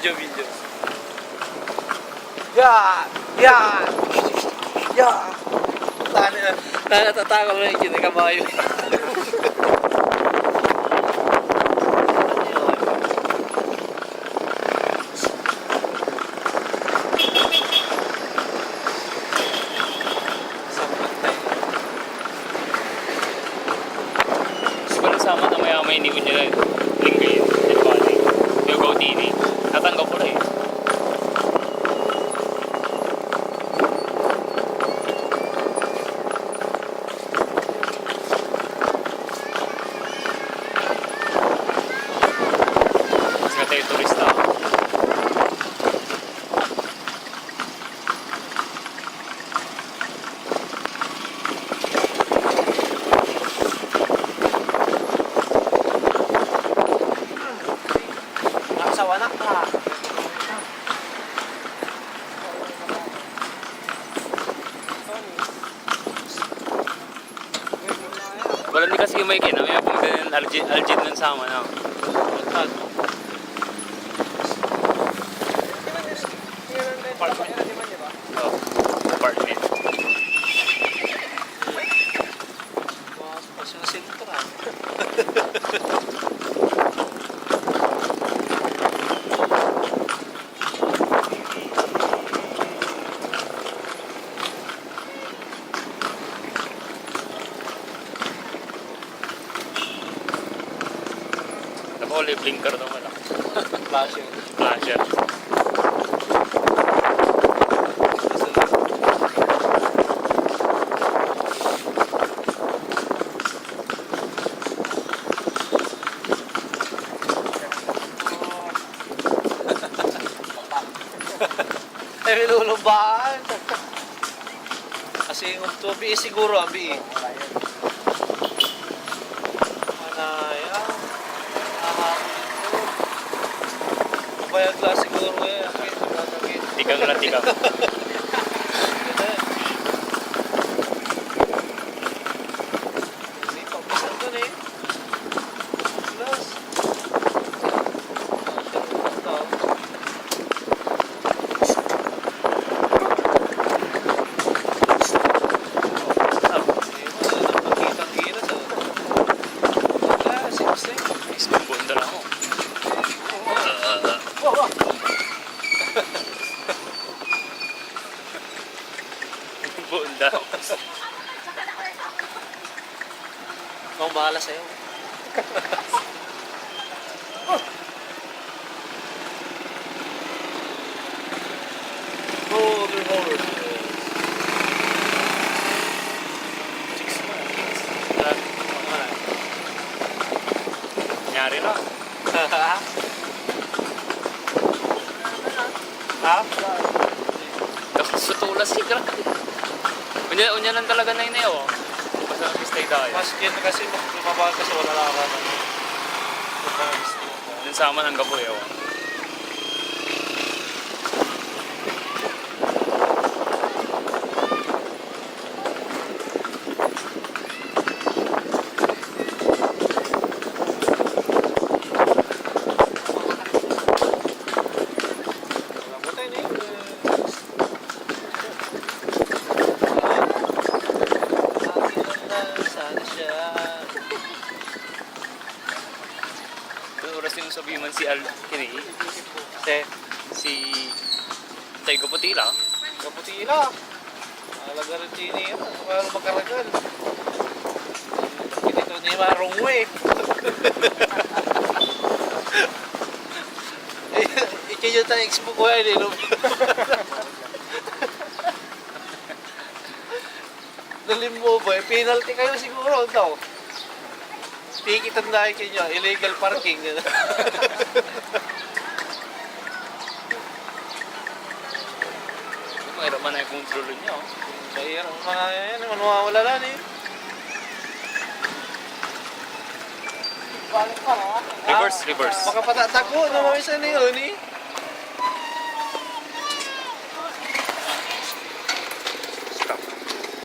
Video. Yeah! Natatakot na yung kinakabayo. Walang sama na may hindi ko nila linggo yun. Dead body. Yung Gautini. Natanggap ko na yun. Mas nga tayo turista. Nakasawa na ka. Wala din kasi yung may kinam. May pumunta ng Aljid nun sama na. Oh, apartment. Mas na sintra. Nakahuli blinker daw wala. Flashing. Flasher. Ay, may lulumbaan. Kasi yung tubi siguro, abi. Manaya. Mabayag lang siguro eh. Tikang lang tikang. Hindi pa pasal dun eh. Plus. Bunda lang ako. Bunda. Ako bahala sa'yo. Roller. 6 months. Nangyari na. Ha? Sutulas si Crack. Unya lang talaga na yun eh oh. Basta nag-stay tayo. Mas yun kasi lumabas kasi wala laran. Dun sa aman hanggang po eh oh. Oras yung sabihin man si Kini. Si Tay Kaputila. Kaputila. Alaga rin din niya. Para makaragal. Ito ni Marong eh. Ikinyo tayo expo ko yan eh. Nalim mo ba? Penalty kayo siguro daw. Tikitan na kinyo. Illegal parking. Mahirap man na yung control niya. Mahirap mga yan. Manuwawala lang eh. Reverse. Makapatatago na mga isa na yun eh.